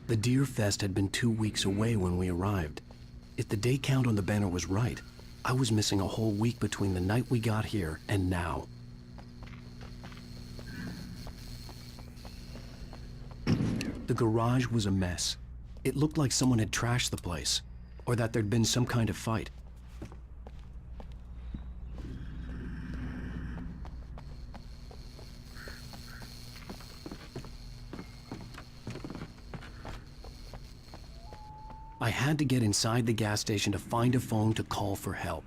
The Deer Fest had been 2 weeks away when we arrived. If the day count on the banner was right, I was missing a whole week between the night we got here and now. The garage was a mess. It looked like someone had trashed the place, or that there'd been some kind of fight. I had to get inside the gas station to find a phone to call for help.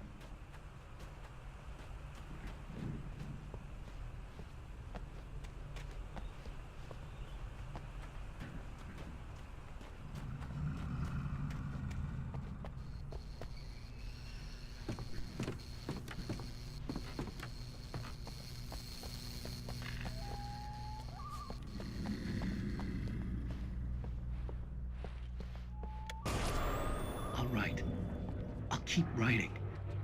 Right. I'll keep writing.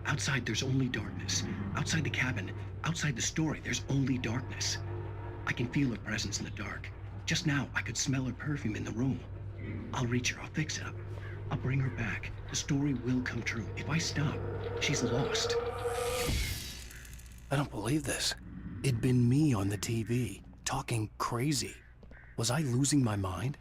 Outside, there's only darkness. Outside the cabin, outside the story, there's only darkness. I can feel her presence in the dark. Just now, I could smell her perfume in the room. I'll reach her. I'll fix it up. I'll bring her back. The story will come true. If I stop, she's lost. I don't believe this. It'd been me on the TV, talking crazy. Was I losing my mind?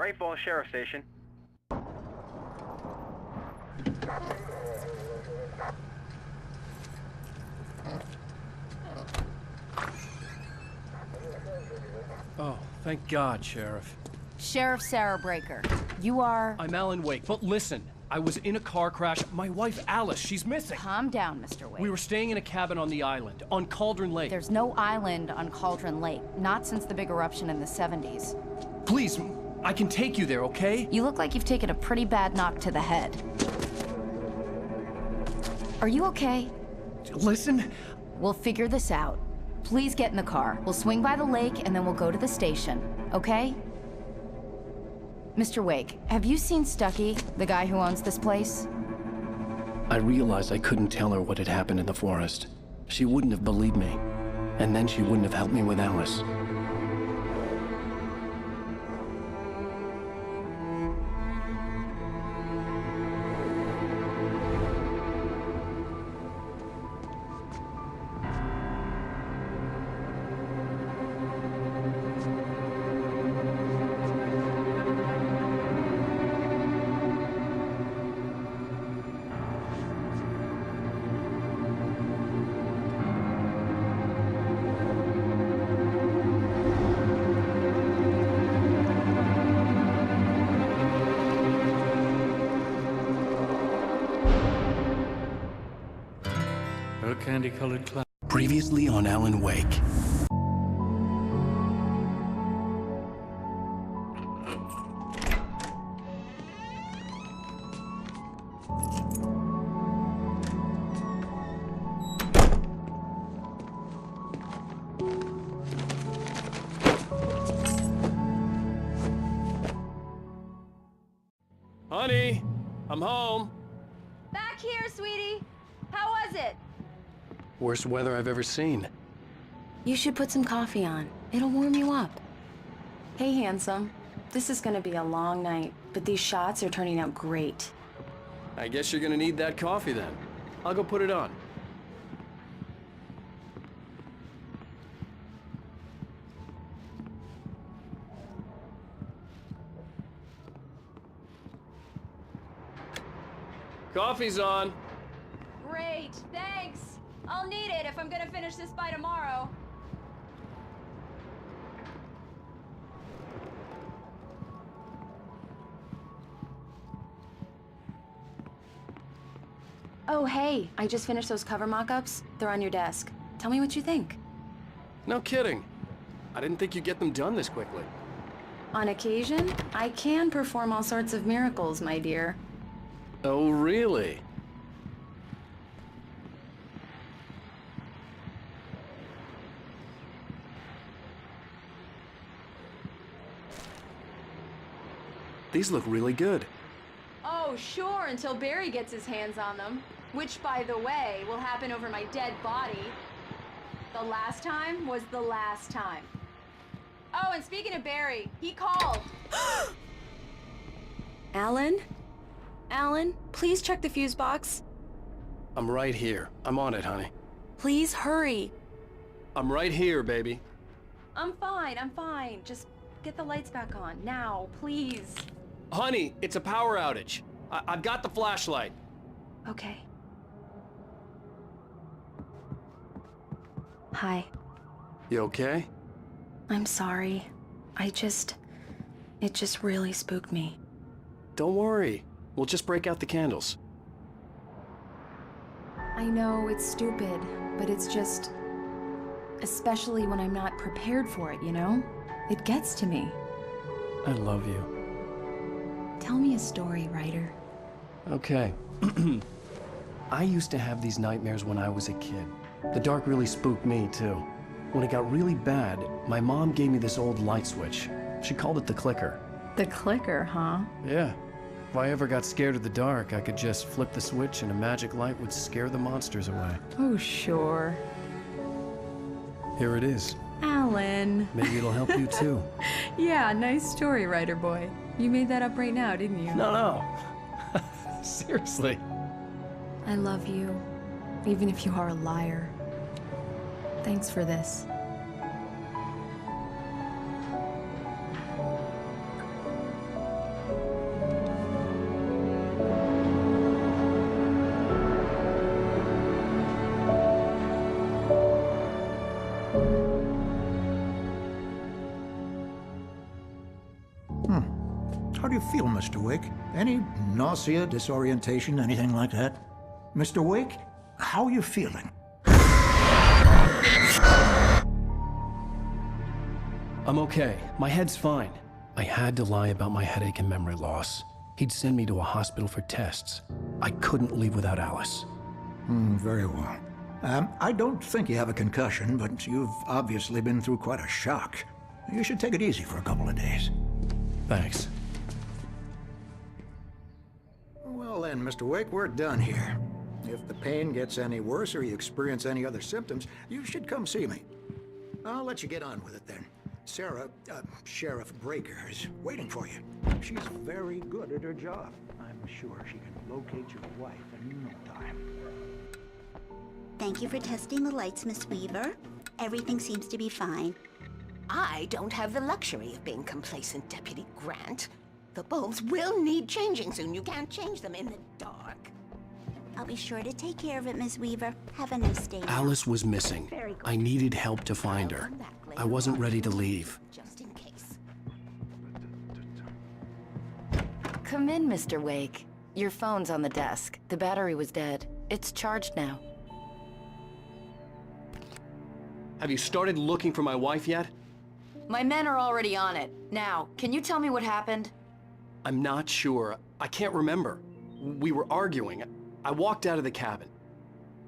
Bright Falls Sheriff Station. Oh, thank God, Sheriff. Sheriff Sarah Breaker. You are... I'm Alan Wake, but listen. I was in a car crash. My wife, Alice, she's missing. Calm down, Mr. Wake. We were staying in a cabin on the island, on Cauldron Lake. There's no island on Cauldron Lake. Not since the big eruption in the 70s. Please, I can take you there, okay? You look like you've taken a pretty bad knock to the head. Are you okay? Listen. We'll figure this out. Please get in the car. We'll swing by the lake and then we'll go to the station, okay? Mr. Wake, have you seen Stucky, the guy who owns this place? I realized I couldn't tell her what had happened in the forest. She wouldn't have believed me, and then she wouldn't have helped me with Alice. Candy-colored cloud. Previously on Alan Wake. Honey, I'm home. Back here, sweetie. How was it? Worst weather I've ever seen. You should put some coffee on. It'll warm you up. Hey, handsome. This is gonna be a long night, but these shots are turning out great. I guess you're gonna need that coffee then. I'll go put it on. Coffee's on. Great, thanks. I'll need it if I'm gonna finish this by tomorrow. Oh, hey, I just finished those cover mock-ups. They're on your desk. Tell me what you think. No kidding. I didn't think you'd get them done this quickly. On occasion, I can perform all sorts of miracles, my dear. Oh, really? These look really good. Oh, sure, until Barry gets his hands on them. Which, by the way, will happen over my dead body. The last time was the last time. Oh, and speaking of Barry, he called. Alan? Alan, please check the fuse box. I'm right here. I'm on it, honey. Please hurry. I'm right here, baby. I'm fine. Just get the lights back on, now, please. Honey, it's a power outage. I've got the flashlight. Okay. Hi. You okay? I'm sorry. It just really spooked me. Don't worry. We'll just break out the candles. I know it's stupid, but it's just... especially when I'm not prepared for it, you know? It gets to me. I love you. Tell me a story, writer. Okay. I used to have these nightmares when I was a kid. The dark really spooked me, too. When it got really bad, my mom gave me this old light switch. She called it the clicker. The clicker, huh? Yeah. If I ever got scared of the dark, I could just flip the switch and a magic light would scare the monsters away. Oh, sure. Here it is. Alan. Maybe it'll help you, too. Yeah, nice story, writer boy. You made that up right now, didn't you? No. Seriously. I love you, even if you are a liar. Thanks for this. How do you feel, Mr. Wake? Any nausea, disorientation, anything like that? Mr. Wake, how are you feeling? I'm okay. My head's fine. I had to lie about my headache and memory loss. He'd send me to a hospital for tests. I couldn't leave without Alice. Very well. I don't think you have a concussion, but you've obviously been through quite a shock. You should take it easy for a couple of days. Thanks. Well then, Mr. Wake, we're done here. If the pain gets any worse or you experience any other symptoms, you should come see me. I'll let you get on with it then. Sarah, Sheriff Breaker, is waiting for you. She's very good at her job. I'm sure she can locate your wife in no time. Thank you for testing the lights, Miss Weaver. Everything seems to be fine. I don't have the luxury of being complacent, Deputy Grant. The bulbs will need changing soon. You can't change them in the dark. I'll be sure to take care of it, Miss Weaver. Have a nice day. Alice was missing. Very good. I needed help to find her. Come back later I wasn't on, ready to leave. Just in case. Come in, Mr. Wake. Your phone's on the desk. The battery was dead. It's charged now. Have you started looking for my wife yet? My men are already on it. Now, can you tell me what happened? I'm not sure. I can't remember. We were arguing. I walked out of the cabin.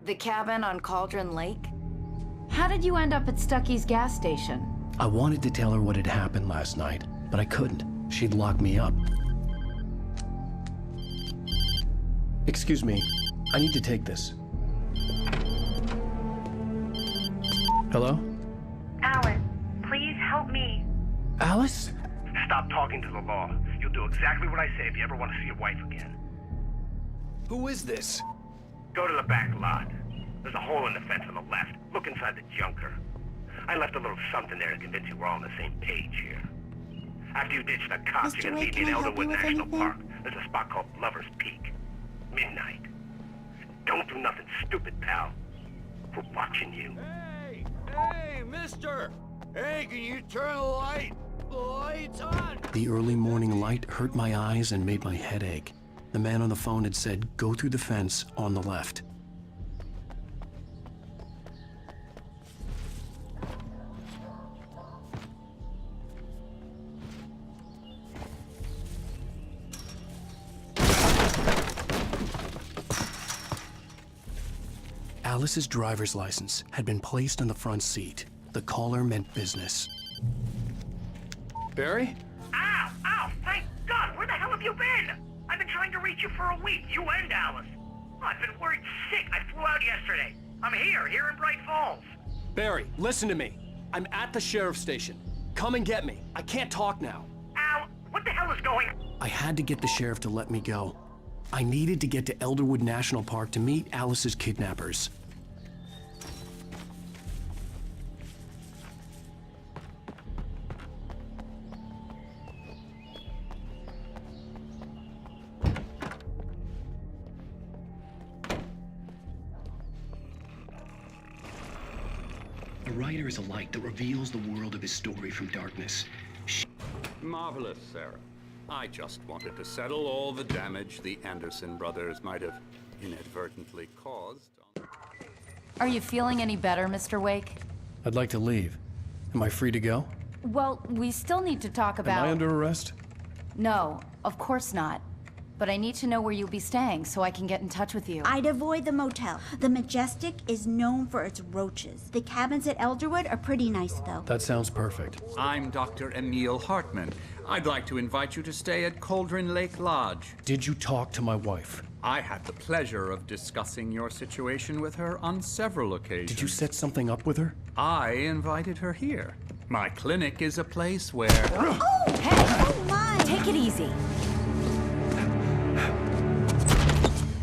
The cabin on Cauldron Lake? How did you end up at Stucky's gas station? I wanted to tell her what had happened last night, but I couldn't. She'd locked me up. Excuse me. I need to take this. Hello? Alan, please help me. Alice? Stop talking to the law. You'll do exactly what I say if you ever want to see your wife again. Who is this? Go to the back lot. There's a hole in the fence on the left. Look inside the junker. I left a little something there to convince you we're all on the same page here. After you ditch the cops, Mr. you can Wake, meet me in can I help Elderwood you with National anything? Park. There's a spot called Lover's Peak. Midnight. Don't do nothing stupid, pal. We're watching you. Hey, mister! Hey, can you turn the light? The light's on! The early morning light hurt my eyes and made my head ache. The man on the phone had said, go through the fence on the left. Alice's driver's license had been placed on the front seat. The caller meant business. Barry? Ow! Ow! Thank God! Where the hell have you been? I've been trying to reach you for a week, you and Alice. Oh, I've been worried sick. I flew out yesterday. I'm here in Bright Falls. Barry, listen to me. I'm at the sheriff's station. Come and get me. I can't talk now. Al, what the hell is going on? I had to get the sheriff to let me go. I needed to get to Elderwood National Park to meet Alice's kidnappers. A writer is a light that reveals the world of his story from darkness. Marvelous, Sarah. I just wanted to settle all the damage the Anderson brothers might have inadvertently caused. Are you feeling any better, Mr. Wake? I'd like to leave. Am I free to go? Well, we still need to talk about... Am I under arrest? No, of course not. But I need to know where you'll be staying so I can get in touch with you. I'd avoid the motel. The Majestic is known for its roaches. The cabins at Elderwood are pretty nice, though. That sounds perfect. I'm Dr. Emil Hartman. I'd like to invite you to stay at Cauldron Lake Lodge. Did you talk to my wife? I had the pleasure of discussing your situation with her on several occasions. Did you set something up with her? I invited her here. My clinic is a place where... Oh! Hey! Oh, my! Take it easy.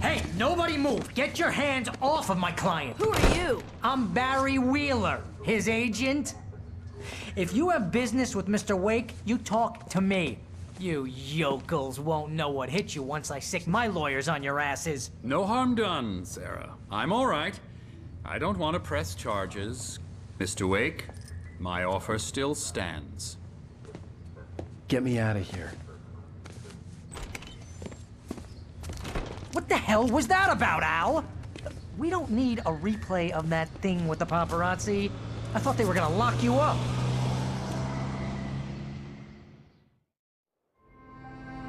Hey, nobody move! Get your hands off of my client! Who are you? I'm Barry Wheeler, his agent. If you have business with Mr. Wake, you talk to me. You yokels won't know what hit you once I sick my lawyers on your asses. No harm done, Sarah. I'm all right. I don't want to press charges. Mr. Wake, my offer still stands. Get me out of here. What the hell was that about, Al? We don't need a replay of that thing with the paparazzi. I thought they were gonna lock you up.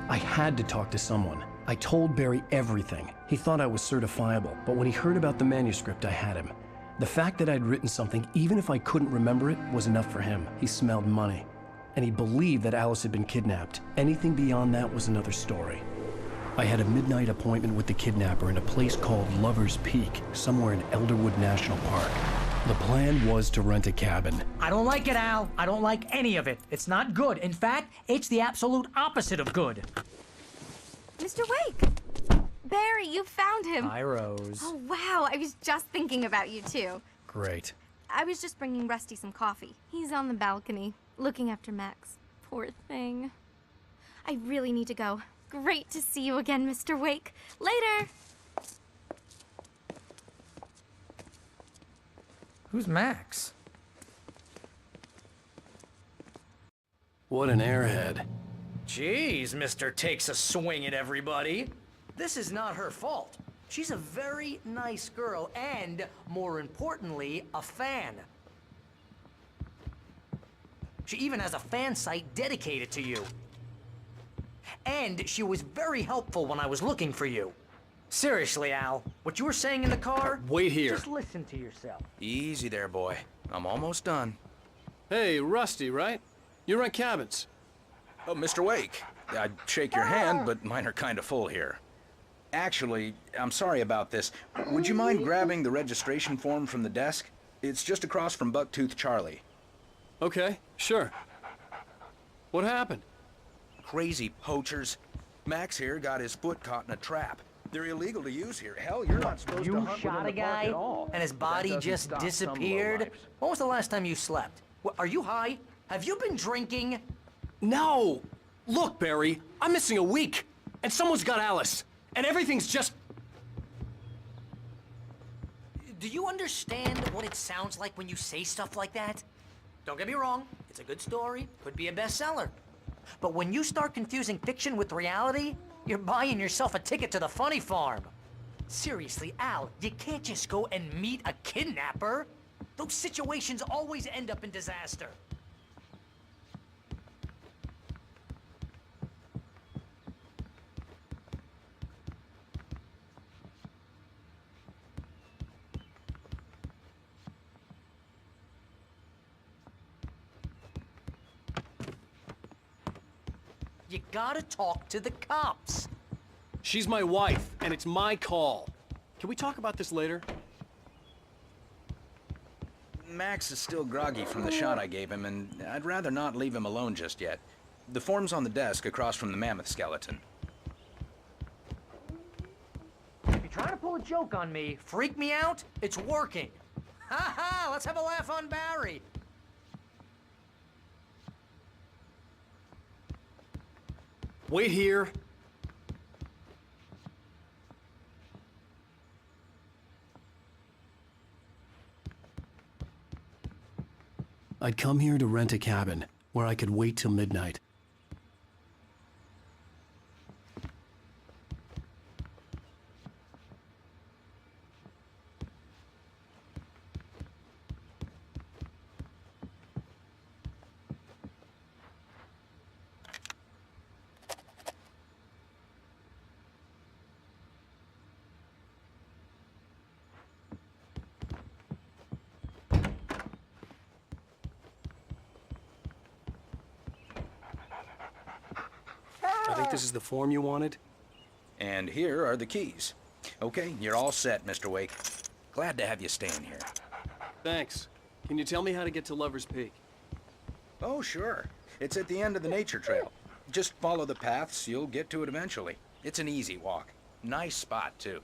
I had to talk to someone. I told Barry everything. He thought I was certifiable, but when he heard about the manuscript, I had him. The fact that I'd written something, even if I couldn't remember it, was enough for him. He smelled money. And he believed that Alice had been kidnapped. Anything beyond that was another story. I had a midnight appointment with the kidnapper in a place called Lover's Peak, somewhere in Elderwood National Park. The plan was to rent a cabin. I don't like it, Al. I don't like any of it. It's not good. In fact, it's the absolute opposite of good. Mr. Wake! Barry, you found him. Hi, Rose. Oh, wow. I was just thinking about you, too. Great. I was just bringing Rusty some coffee. He's on the balcony, looking after Max. Poor thing. I really need to go. Great to see you again, Mr. Wake. Later! Who's Max? What an airhead. Jeez, Mr. Takes a swing at everybody. This is not her fault. She's a very nice girl and, more importantly, a fan. She even has a fan site dedicated to you. And she was very helpful when I was looking for you. Seriously, Al, what you were saying in the car? Wait here. Just listen to yourself. Easy there, boy. I'm almost done. Hey, Rusty, right? You rent cabins. Oh, Mr. Wake. I'd shake your hand, but mine are kind of full here. Actually, I'm sorry about this. Would you mind grabbing the registration form from the desk? It's just across from Bucktooth Charlie. Okay, sure. What happened? Crazy poachers. Max here got his foot caught in a trap. They're illegal to use here. Hell, you're not supposed to hunt with them shot a in the park guy, at all. and his body just disappeared? When was the last time you slept? Are you high? Have you been drinking? No! Look, Barry, I'm missing a week, and someone's got Alice, and everything's just... Do you understand what it sounds like when you say stuff like that? Don't get me wrong, it's a good story, could be a bestseller. But when you start confusing fiction with reality, You're buying yourself a ticket to the funny farm. Seriously, Al, you can't just go and meet a kidnapper. Those situations always end up in disaster. You gotta talk to the cops. She's my wife, and it's my call. Can we talk about this later? Max is still groggy from the shot I gave him, and I'd rather not leave him alone just yet. The form's on the desk across from the mammoth skeleton. If you're trying to pull a joke on me, freak me out, it's working. Ha ha, let's have a laugh on Barry. Wait here. I'd come here to rent a cabin where I could wait till midnight. I think this is the form you wanted. And here are the keys. Okay, you're all set, Mr. Wake. Glad to have you staying here. Thanks. Can you tell me how to get to Lover's Peak? Oh, sure. It's at the end of the nature trail. Just follow the paths, you'll get to it eventually. It's an easy walk. Nice spot, too.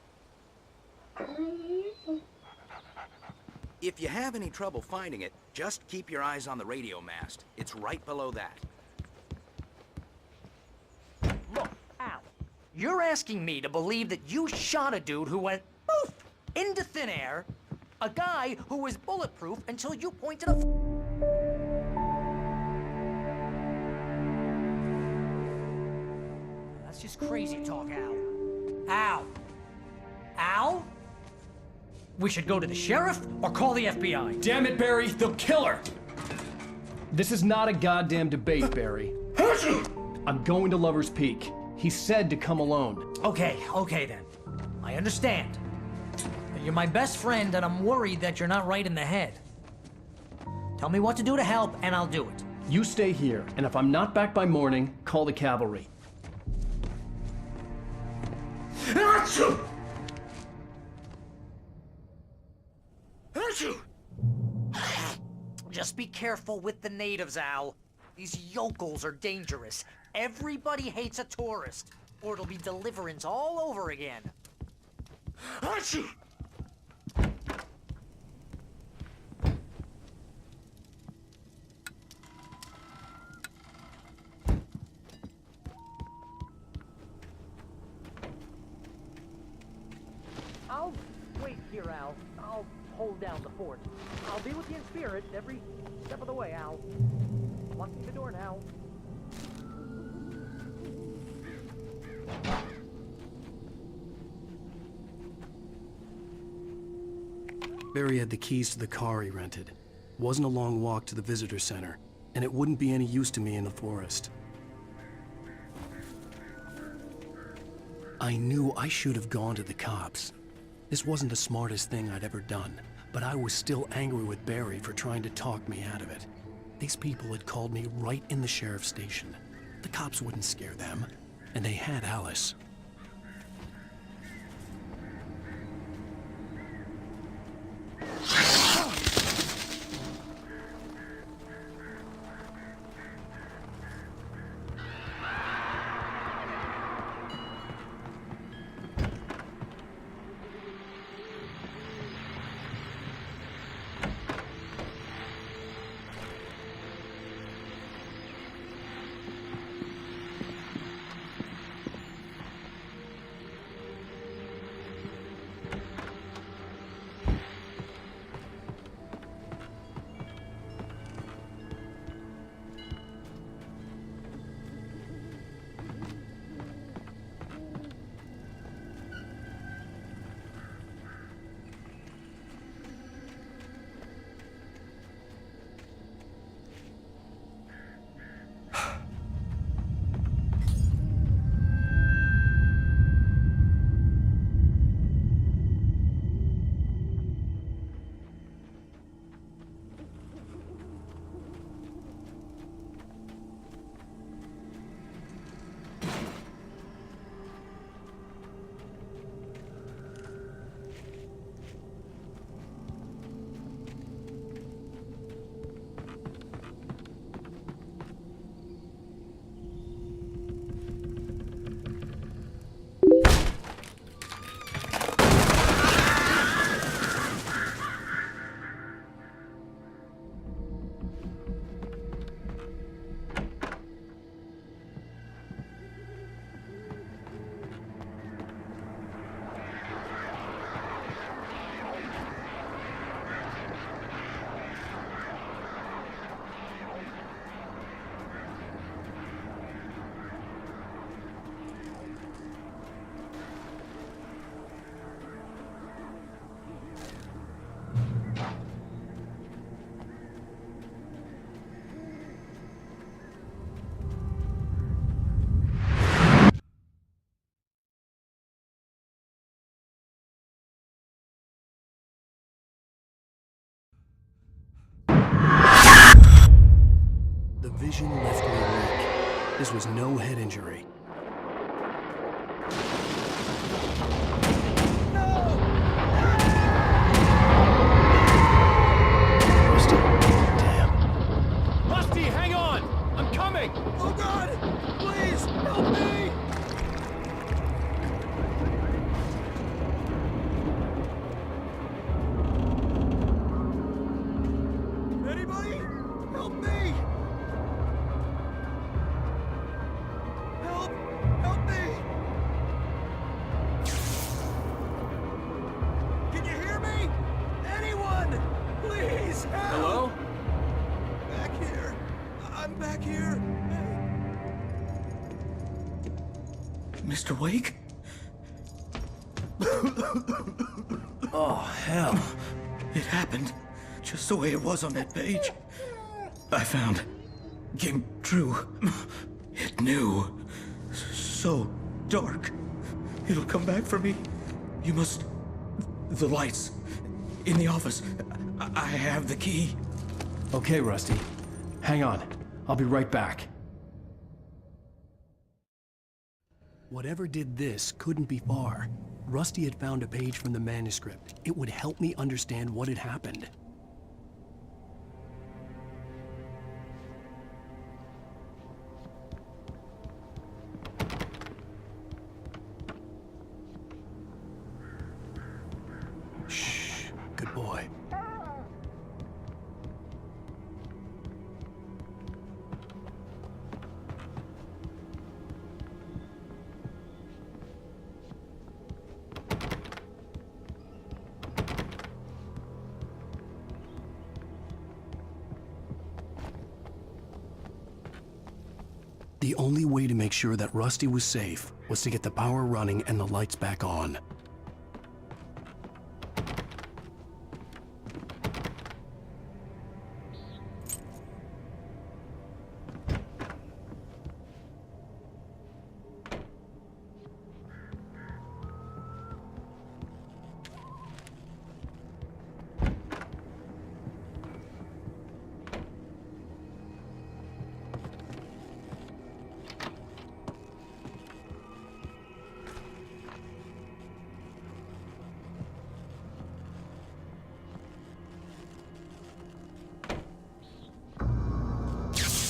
If you have any trouble finding it, just keep your eyes on the radio mast. It's right below that. Look, Al, you're asking me to believe that you shot a dude who went poof into thin air, a guy who was bulletproof until you pointed a... That's just crazy talk, Al. Al? Al? We should go to the sheriff or call the FBI. Damn it, Barry, they'll kill her! This is not a goddamn debate, Barry. I'm going to Lover's Peak. He said to come alone. Okay then. I understand. You're my best friend, and I'm worried that you're not right in the head. Tell me what to do to help, and I'll do it. You stay here, and if I'm not back by morning, call the cavalry. Achoo! Just be careful with the natives, Al. These yokels are dangerous. Everybody hates a tourist, or it'll be Deliverance all over again. Achoo! I'll wait here, Al. I'll hold down the fort. I'll be with you in spirit every step of the way, Al. Locking the door now. Barry had the keys to the car he rented. Wasn't a long walk to the visitor center, and it wouldn't be any use to me in the forest. I knew I should have gone to the cops. This wasn't the smartest thing I'd ever done, but I was still angry with Barry for trying to talk me out of it. These people had called me right in the sheriff's station. The cops wouldn't scare them, and they had Alice. Surprise was no head injury. Rusty, damn. Rusty, hang on! I'm coming! Oh God! Please, help me! Anybody? Help me! Help! Help me! Can you hear me? Anyone! Please, help! Hello? Back here. I'm back here. Mr. Wake? Oh, hell. It happened just the way it was on that page. I found. Came true. It knew. So dark. It'll come back for me. You must... The lights. In the office. I have the key. Okay, Rusty. Hang on. I'll be right back. Whatever did this couldn't be far. Rusty had found a page from the manuscript. It would help me understand what had happened. Shh. Good boy. The only way to make sure that Rusty was safe was to get the power running and the lights back on.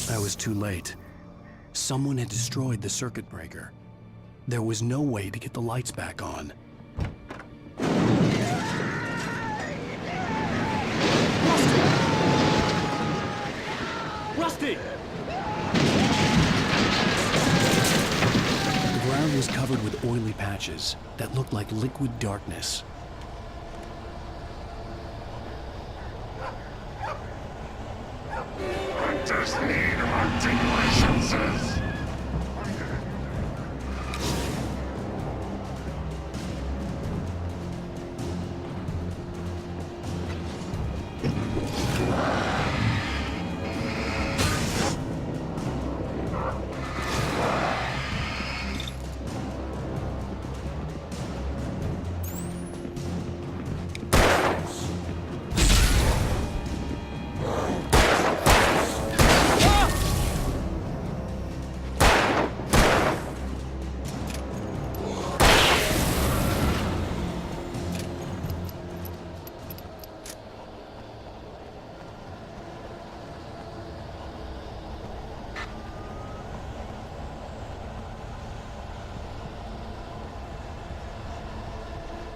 I was too late. Someone had destroyed the circuit breaker. There was no way to get the lights back on. Rusty! The ground was covered with oily patches that looked like liquid darkness. Just need articulations.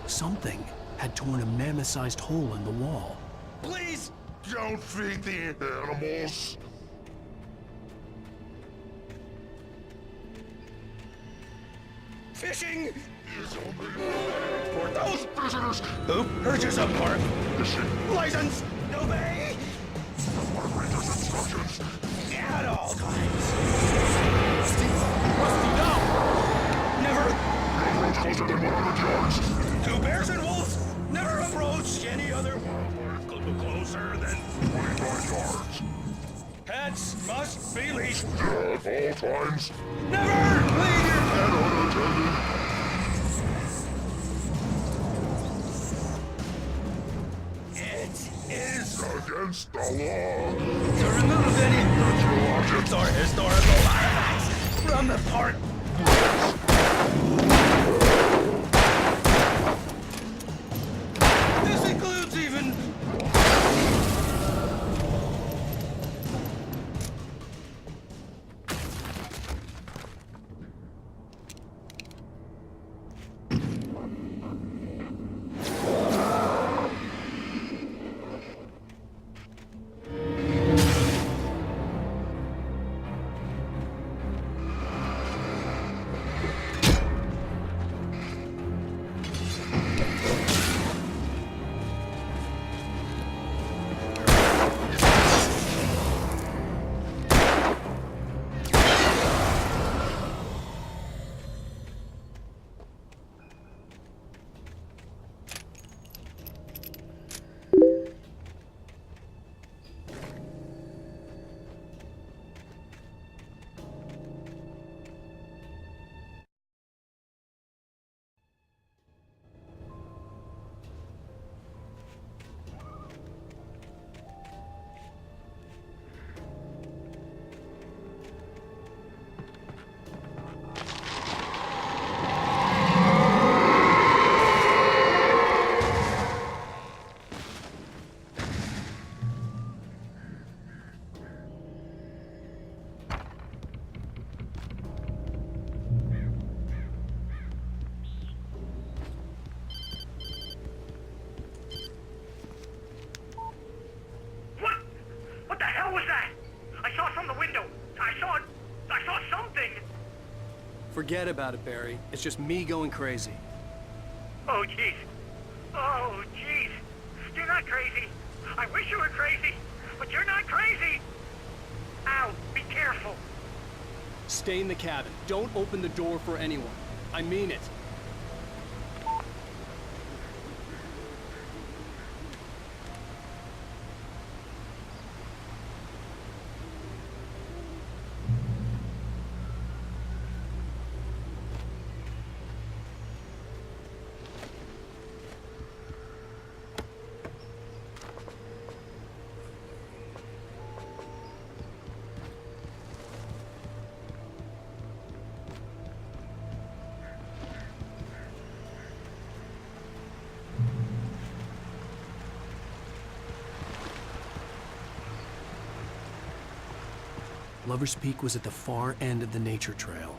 Something had torn a mammoth-sized hole in the wall. Please don't feed the animals. Fishing! Is only for those visitors who purchase a park fishing license. Obey operator's instructions. at all times. Rusty, no! Never. No approach closer than 100 yards. To bears and wolves, never approach any other closer than 25 yards. pets must be leashed. At all times. Never leave your And unattended. It is against the law to remove any natural objects or historical artifacts on the part. This includes even... What the hell was that? I saw from the window. I saw something. Forget about it, Barry. It's just me going crazy. Oh, jeez. Oh, jeez. You're not crazy. I wish you were crazy, but you're not crazy. Ow, be careful. Stay in the cabin. Don't open the door for anyone. I mean it. Lover's Peak was at the far end of the nature trail.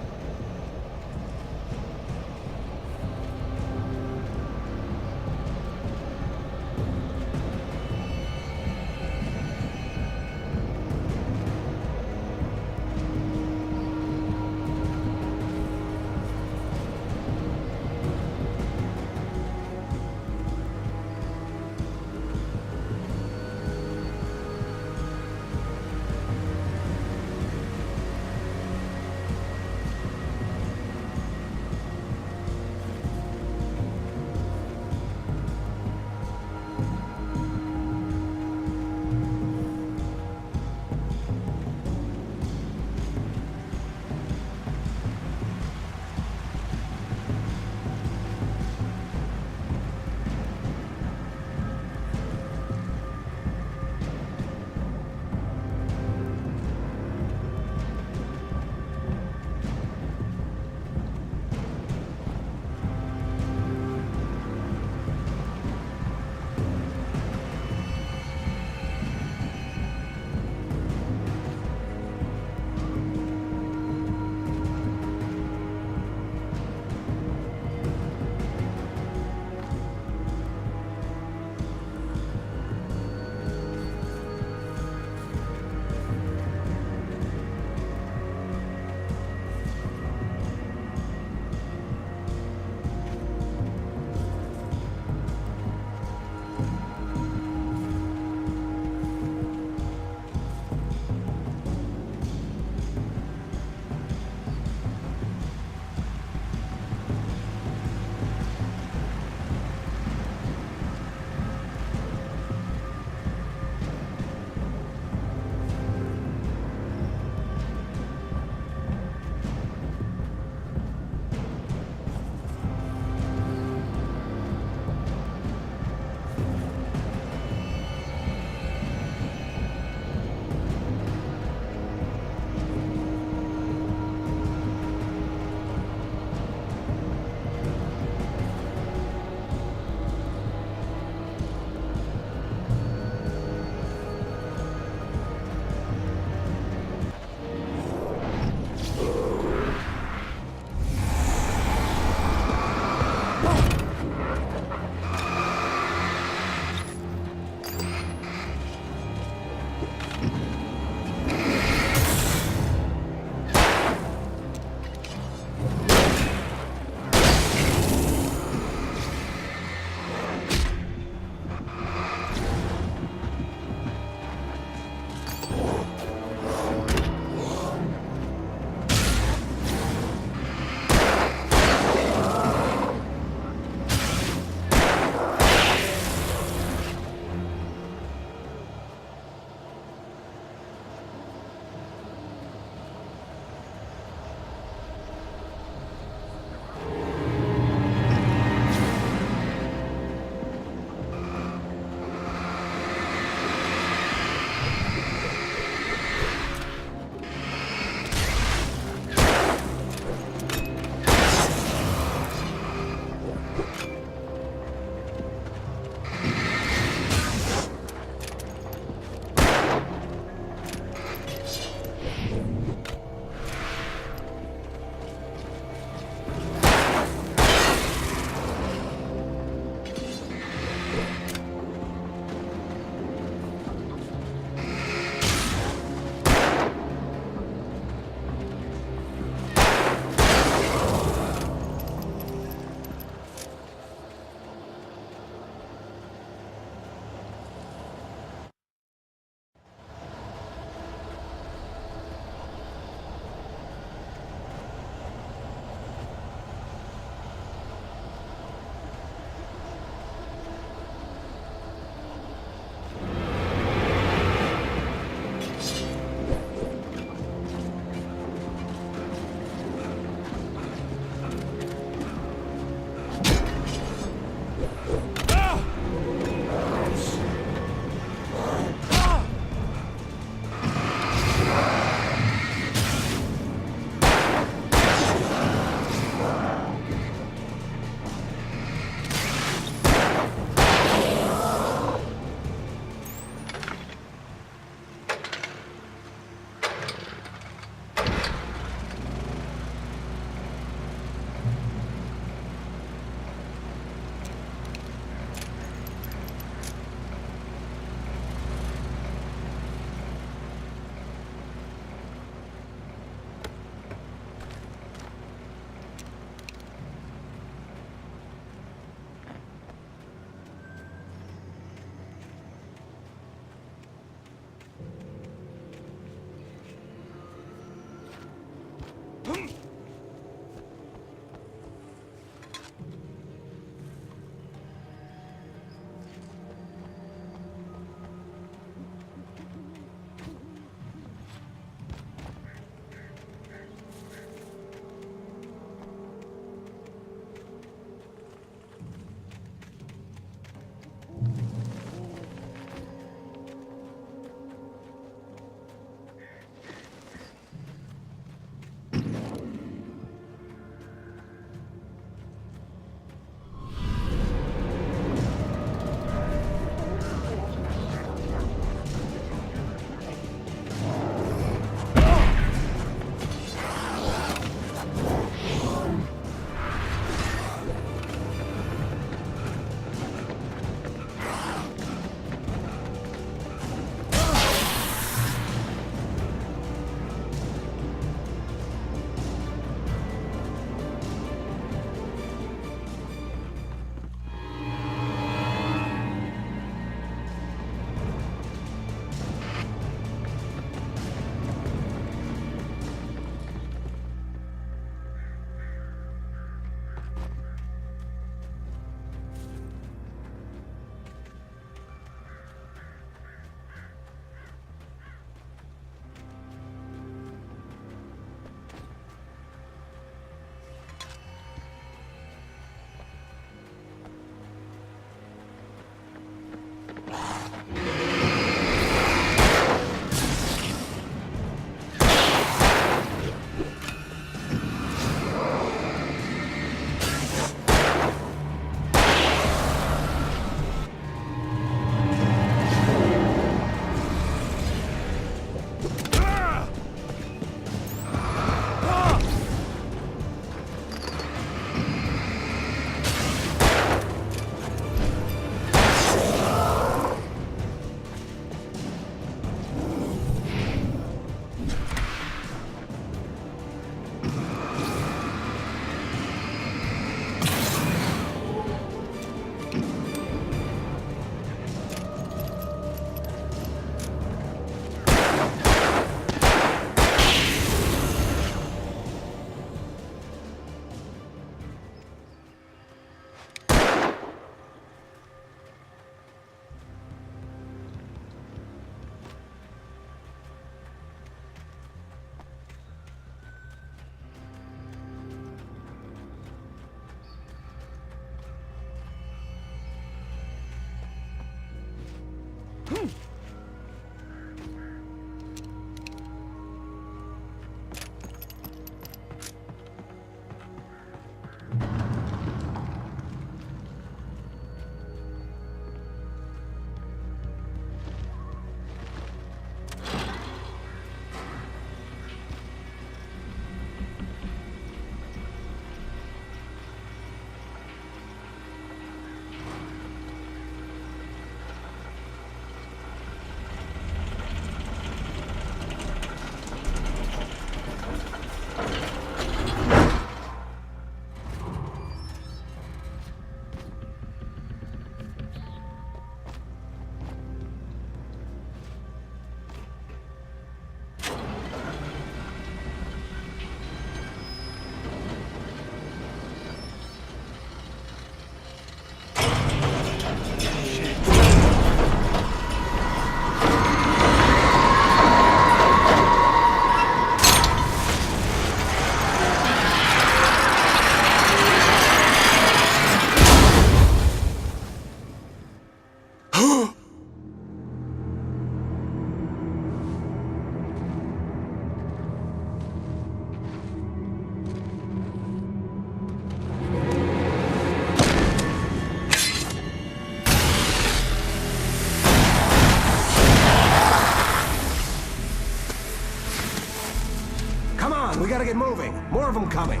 We gotta get moving. More of them coming.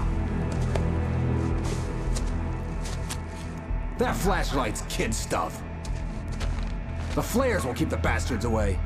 That flashlight's kid stuff. The flares will keep the bastards away.